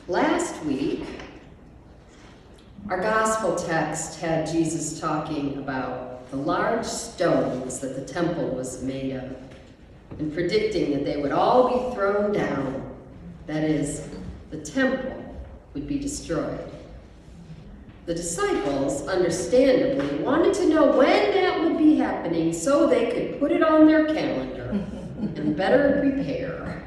Last week, our gospel text had Jesus talking about the large stones that the temple was made of and predicting that they would all be thrown down. That is, the temple would be destroyed. The disciples, understandably, wanted to know when that would be happening so they could put it on their calendar and better prepare.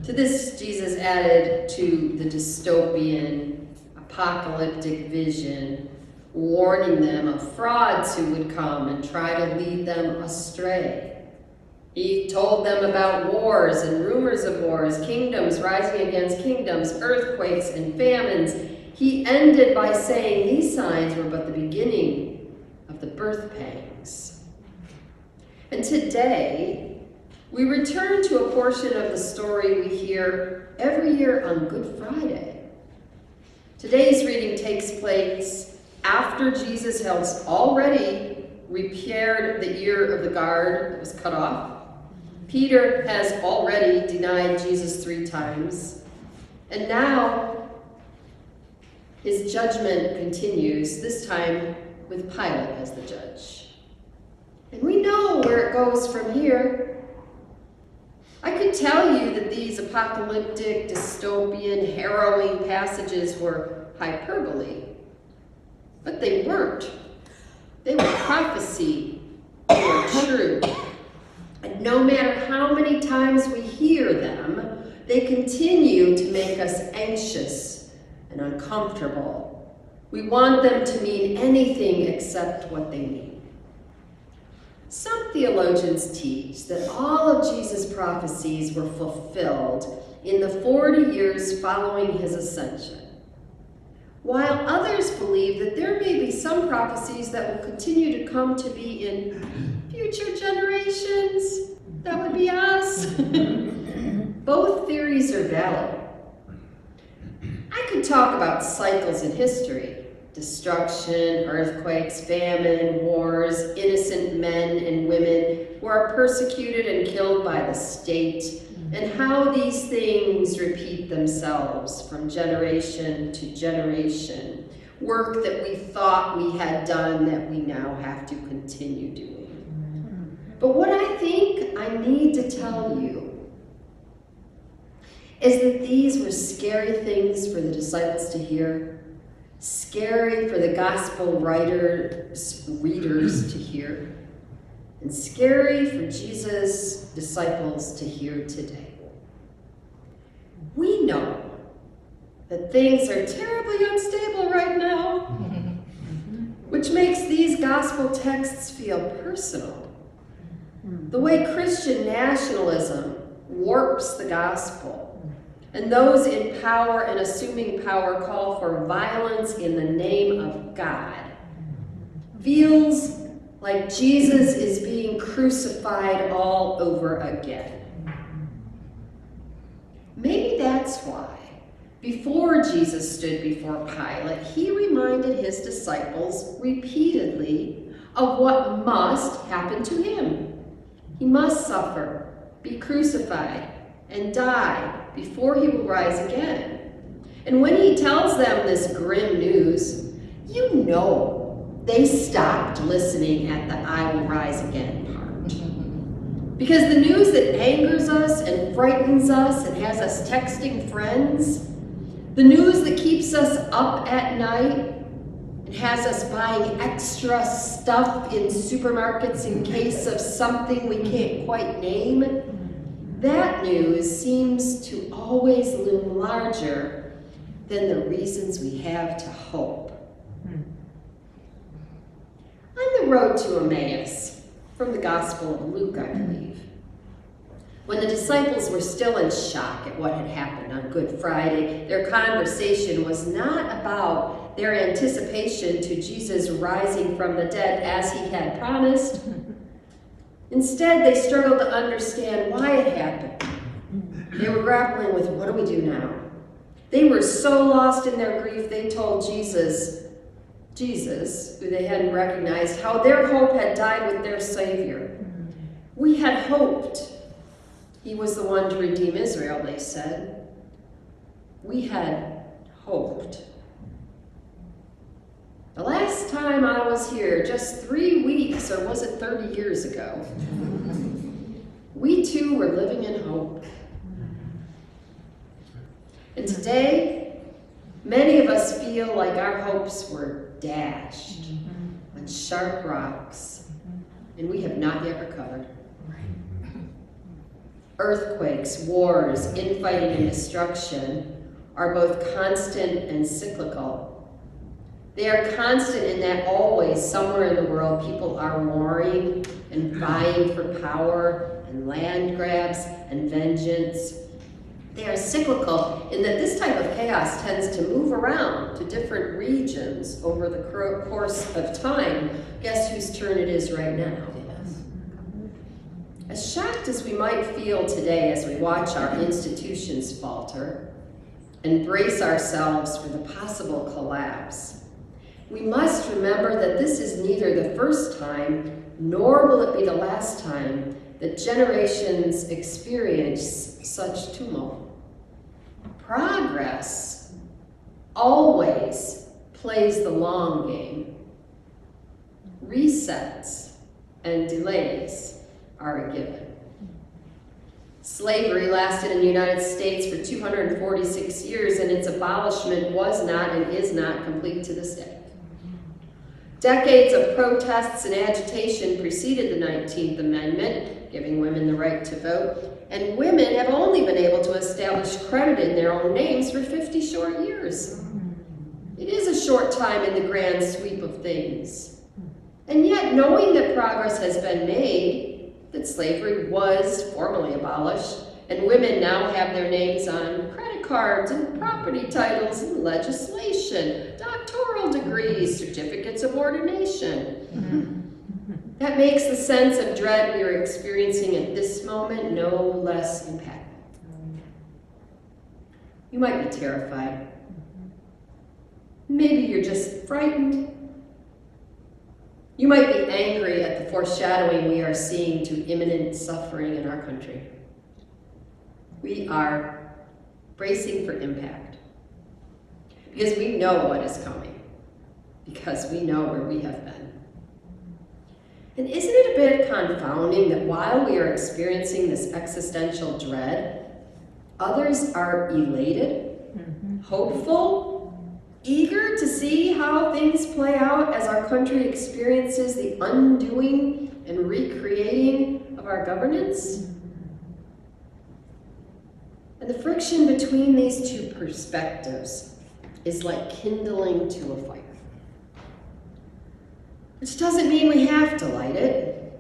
To this, Jesus added to the dystopian, apocalyptic vision, warning them of frauds who would come and try to lead them astray. He told them about wars and rumors of wars, kingdoms rising against kingdoms, earthquakes and famines. He ended by saying these signs were but the beginning of the birth pangs. And today, we return to a portion of the story we hear every year on Good Friday. Today's reading takes place after Jesus has already repaired the ear of the guard that was cut off. Peter has already denied Jesus 3 times. And now his judgment continues, this time with Pilate as the judge. And we know where it goes from here. I could tell you that these apocalyptic, dystopian, harrowing passages were hyperbole, but they weren't. They were prophecy. They were true. And no matter how many times we hear them, they continue to make us anxious and uncomfortable. We want them to mean anything except what they mean. Some theologians teach that all of Jesus' prophecies were fulfilled in the 40 years following his ascension, while others believe that there may be some prophecies that will continue to come to be in future generations. That would be us. Both theories are valid. I could talk about cycles in history. Destruction, earthquakes, famine, wars, innocent men and women who are persecuted and killed by the state, and how these things repeat themselves from generation to generation. Work that we thought we had done that we now have to continue doing. But what I think I need to tell you is that these were scary things for the disciples to hear. Scary for the gospel readers to hear, and scary for Jesus' disciples to hear today. We know that things are terribly unstable right now, which makes these gospel texts feel personal. The way Christian nationalism warps the gospel, and those in power and assuming power call for violence in the name of God, feels like Jesus is being crucified all over again. Maybe that's why, before Jesus stood before Pilate, he reminded his disciples repeatedly of what must happen to him. He must suffer, be crucified, and die before he will rise again. And when he tells them this grim news, you know they stopped listening at the I will rise again part. Because the news that angers us and frightens us and has us texting friends, the news that keeps us up at night and has us buying extra stuff in supermarkets in case of something we can't quite name, that news seems to always loom larger than the reasons we have to hope. On the road to Emmaus, from the Gospel of Luke, I believe, when the disciples were still in shock at what had happened on Good Friday, their conversation was not about their anticipation to Jesus rising from the dead as he had promised. Instead, they struggled to understand why it happened. They were grappling with, what do we do now? They were so lost in their grief, they told Jesus, who they hadn't recognized, how their hope had died with their Savior. We had hoped he was the one to redeem Israel, they said. we had hoped. The last time I was here, just 3 weeks, or was it 30 years ago, we too were living in hope. And today, many of us feel like our hopes were dashed on sharp rocks, and we have not yet recovered. Earthquakes, wars, infighting, and destruction are both constant and cyclical. They are constant in that always, somewhere in the world, people are warring and vying for power and land grabs and vengeance. They are cyclical in that this type of chaos tends to move around to different regions over the course of time. Guess whose turn it is right now? As shocked as we might feel today as we watch our institutions falter and brace ourselves for the possible collapse, we must remember that this is neither the first time, nor will it be the last time that generations experience such tumult. Progress always plays the long game. Resets and delays are a given. Slavery lasted in the United States for 246 years, and its abolishment was not and is not complete to this day. Decades of protests and agitation preceded the 19th Amendment, giving women the right to vote, and women have only been able to establish credit in their own names for 50 short years. It is a short time in the grand sweep of things. And yet, knowing that progress has been made, that slavery was formally abolished, and women now have their names on credit cards and property titles and legislation, doctoral degrees, certificates of ordination. That makes the sense of dread we are experiencing at this moment no less impactful. You might be terrified. Maybe you're just frightened. You might be angry at the foreshadowing we are seeing to imminent suffering in our country. We are bracing for impact because we know what is coming, because we know where we have been. And isn't it a bit confounding that while we are experiencing this existential dread, others are elated, hopeful, eager to see how things play out as our country experiences the undoing and recreating of our governance? And the friction between these two perspectives is like kindling to a fire. Which doesn't mean we have to light it.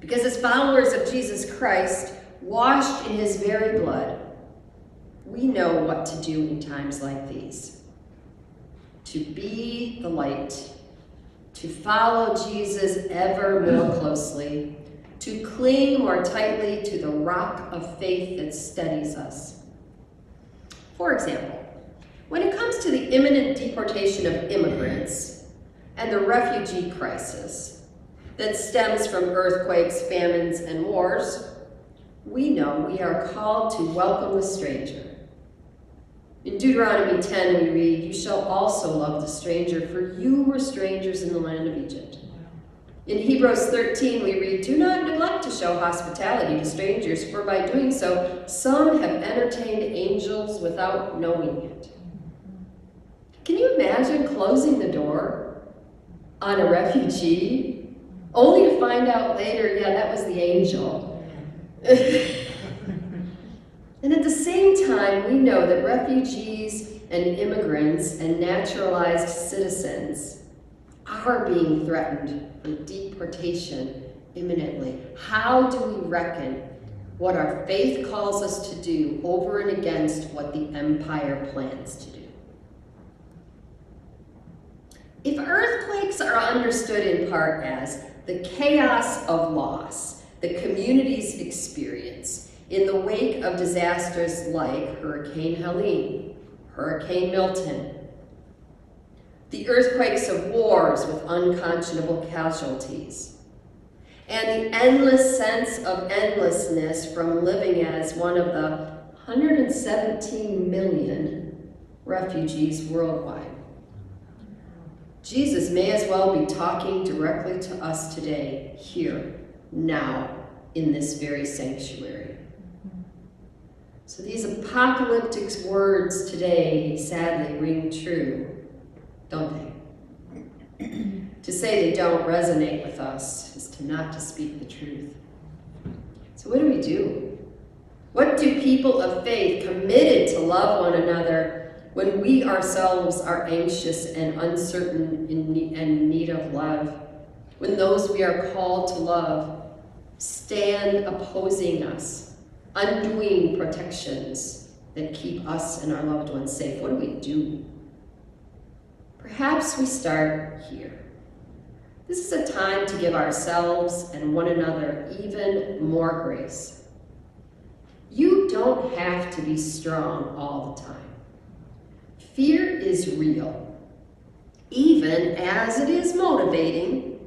Because as followers of Jesus Christ, washed in his very blood, we know what to do in times like these. To be the light, to follow Jesus ever more closely, to cling more tightly to the rock of faith that steadies us. For example, when it comes to the imminent deportation of immigrants and the refugee crisis that stems from earthquakes, famines, and wars, we know we are called to welcome the stranger. In Deuteronomy 10, we read, "You shall also love the stranger, for you were strangers in the land of Egypt." In Hebrews 13, we read, "Do not neglect to show hospitality to strangers, for by doing so, some have entertained angels without knowing it." Can you imagine closing the door on a refugee, only to find out later, yeah, that was the angel? And at the same time, we know that refugees and immigrants and naturalized citizens are being threatened with deportation imminently. How do we reckon what our faith calls us to do over and against what the empire plans to do? If earthquakes are understood in part as the chaos of loss the communities experience in the wake of disasters like Hurricane Helene, Hurricane Milton, the earthquakes of wars with unconscionable casualties, and the endless sense of endlessness from living as one of the 117 million refugees worldwide. Jesus may as well be talking directly to us today, here, now, in this very sanctuary. So these apocalyptic words today sadly ring true, don't they? To say they don't resonate with us is not to speak the truth. So what do? What do people of faith committed to love one another when we ourselves are anxious and uncertain and in need of love? When those we are called to love stand opposing us, undoing protections that keep us and our loved ones safe? What do? Perhaps we start here. This is a time to give ourselves and one another even more grace. You don't have to be strong all the time. Fear is real, even as it is motivating.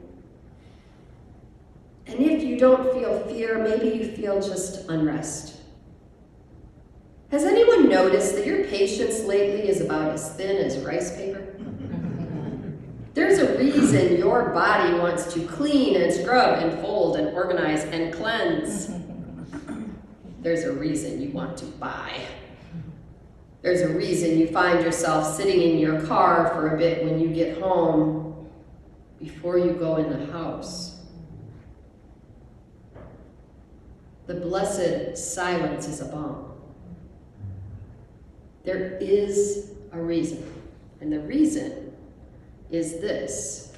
And if you don't feel fear, maybe you feel just unrest. Has anyone noticed that your patience lately is about as thin as rice paper? There's a reason your body wants to clean and scrub and fold and organize and cleanse. There's a reason you want to buy. There's a reason you find yourself sitting in your car for a bit when you get home before you go in the house. The blessed silence is a balm. There is a reason, and the reason is this.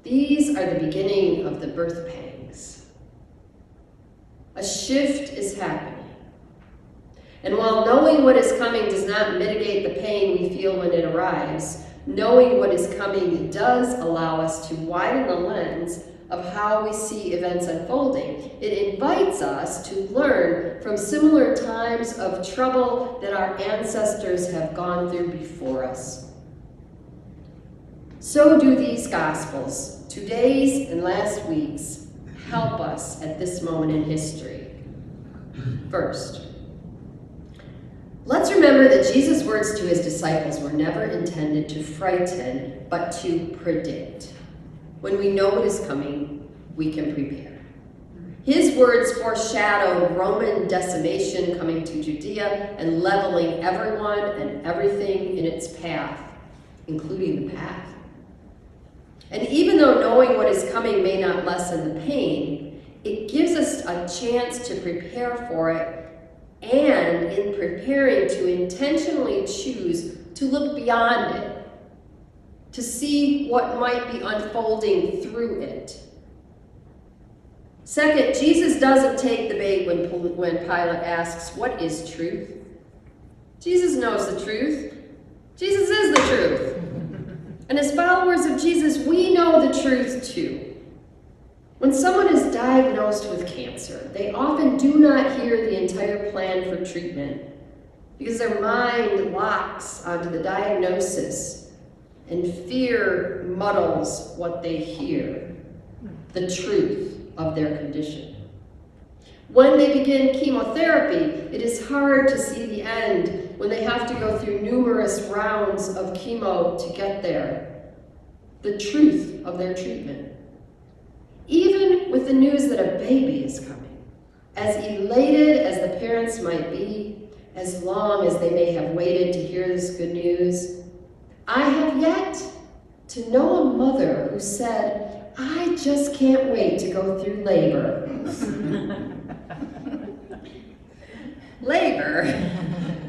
These are the beginning of the birth pangs. A shift is happening. And while knowing what is coming does not mitigate the pain we feel when it arrives, knowing what is coming does allow us to widen the lens of how we see events unfolding. It invites us to learn from similar times of trouble that our ancestors have gone through before us. So do these Gospels, today's and last week's, help us at this moment in history. First, let's remember that Jesus' words to his disciples were never intended to frighten, but to predict. When we know what is coming, we can prepare. His words foreshadowed Roman decimation coming to Judea and leveling everyone and everything in its path, including the path. And even though knowing what is coming may not lessen the pain, it gives us a chance to prepare for it, and in preparing to intentionally choose to look beyond it, to see what might be unfolding through it. Second, Jesus doesn't take the bait when Pilate asks, "What is truth?" Jesus knows the truth. Jesus is the truth. And as followers of Jesus, we know the truth too. When someone is diagnosed with cancer, they often do not hear the entire plan for treatment because their mind locks onto the diagnosis and fear muddles what they hear, the truth of their condition. When they begin chemotherapy, it is hard to see the end when they have to go through numerous rounds of chemo to get there, the truth of their treatment. Even with the news that a baby is coming, as elated as the parents might be, as long as they may have waited to hear this good news, I have yet to know a mother who said, "I just can't wait to go through labor." Labor,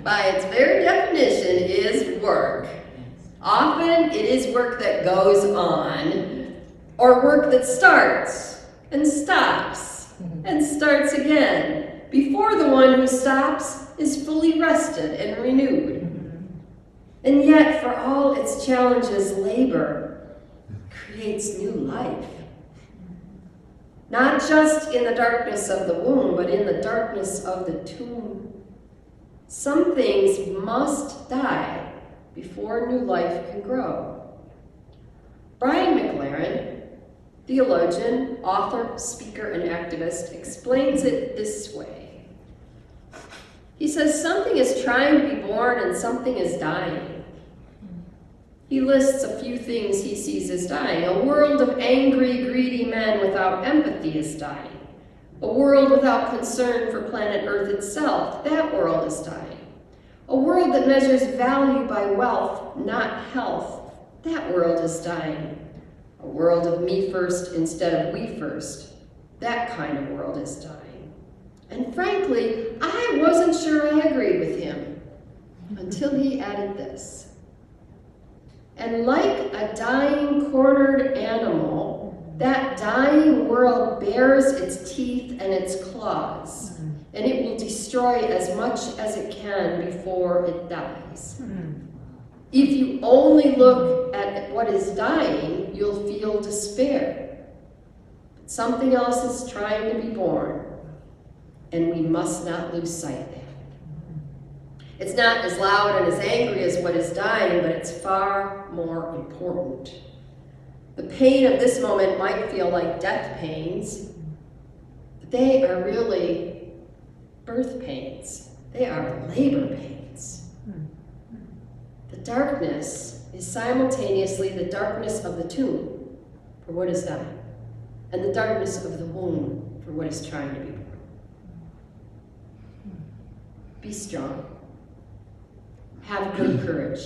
by its very definition, is work. Often it is work that goes on, or work that starts and stops and starts again before the one who stops is fully rested and renewed. And yet, for all its challenges, labor creates new life. Not just in the darkness of the womb, but in the darkness of the tomb. Some things must die before new life can grow. Brian McLaren, theologian, author, speaker, and activist, explains it this way. He says something is trying to be born and something is dying. He lists a few things he sees as dying. A world of angry, greedy men without empathy is dying. A world without concern for planet Earth itself, that world is dying. A world that measures value by wealth, not health, that world is dying. A world of me first instead of we first, that kind of world is dying. And frankly, I wasn't sure I agreed with him until he added this. And like a dying, cornered animal, that dying world bears its teeth and its claws, and it will destroy as much as it can before it dies. If you only look at what is dying, you'll feel despair. But something else is trying to be born, and we must not lose sight of that. It's not as loud and as angry as what is dying, but it's far more important. The pain of this moment might feel like death pains, but they are really birth pains. They are labor pains. The darkness is simultaneously the darkness of the tomb for what is dying, and the darkness of the womb for what is trying to be born. Be strong. Have good courage.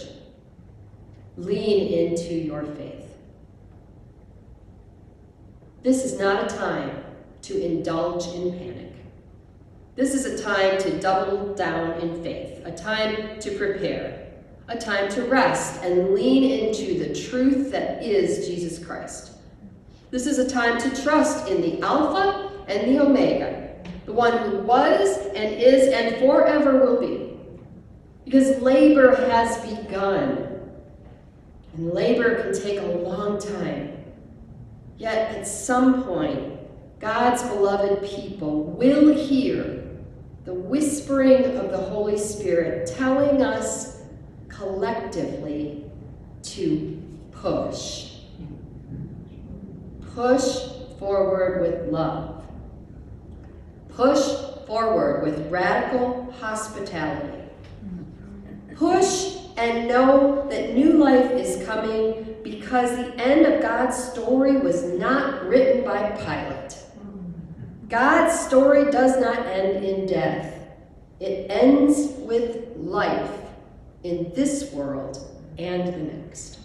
Lean into your faith. This is not a time to indulge in panic. This is a time to double down in faith, a time to prepare, a time to rest and lean into the truth that is Jesus Christ. This is a time to trust in the Alpha and the Omega, the one who was and is and forever will be. Because labor has begun, and labor can take a long time. Yet at some point, God's beloved people will hear the whispering of the Holy Spirit telling us collectively to push. Push forward with love. Push forward with radical hospitality. Push and know that new life is coming because the end of God's story was not written by Pilate. God's story does not end in death. It ends with life in this world and the next.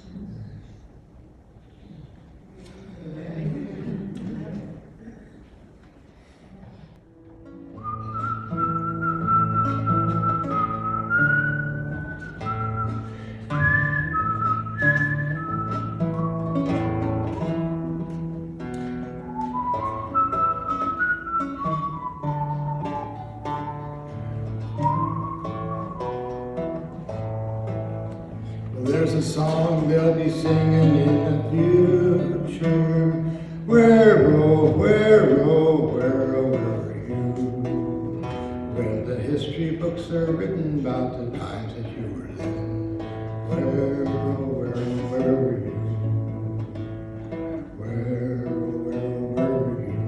There's a song they'll be singing in the future. Where, oh, where, oh, where, oh, where are you? When the history books are written about the times that you were living. Where, oh, where, oh, where were you? Where, oh, where, oh, where were you?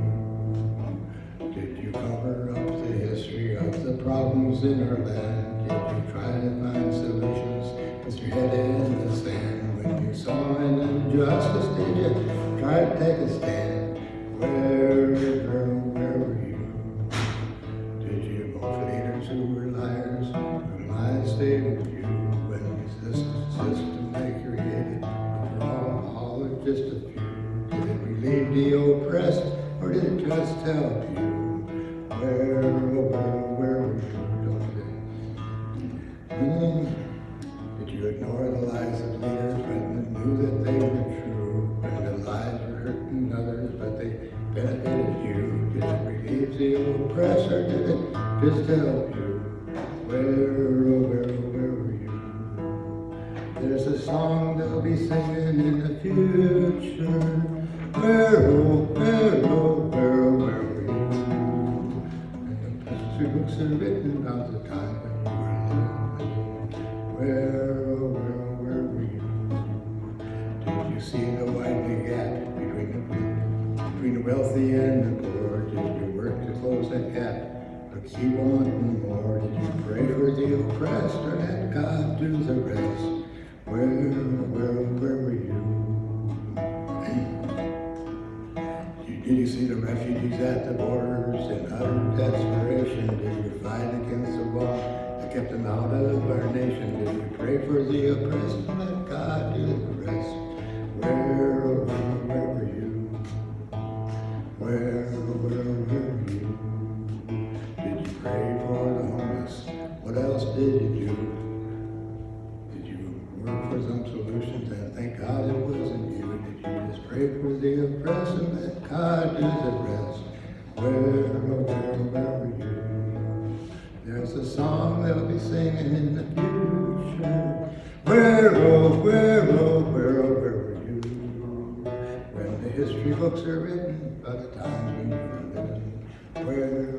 Did you cover up the history of the problems in our land? Did you try to find solutions with your head in the sand? When you saw an injustice, did you try to take a stand? Where, girl, where were you? Did you vote for leaders who were liars? Who lies stayed with you? When the system they created, which were all or just a few? Did it relieve the oppressed, or did it just help you? Where, oh, where were you? Did you ignore the lies of leaders when you knew that they were true? When the lies were hurting others, but they benefited you? Did it relieve the oppressed, or did it just help you? Where, oh, where were you? There's a song they'll be singing in the future. Where, oh, where, oh, where were you? And the history books are written about the time when you were living. Where, oh, where were you? Did you see the widening gap between the wealthy and the poor? Did you work to close that gap but keep wanting more? Did you pray for the oppressed or let God do the rest? Where were you? Did you see the refugees at the borders in utter desperation? Did you fight against the wall that kept them out of our nation? Did you pray for the oppressed and let God do the rest? Where were you? Where were you? Did you pray for the homeless? What else did you do? Did you work for some solutions and thank God it wasn't you? Did you just pray for the oppressed and let God do the rest? Where were you? There's a song they'll be singing in the future. Where were you? When the history books are written by the times when you were living. Where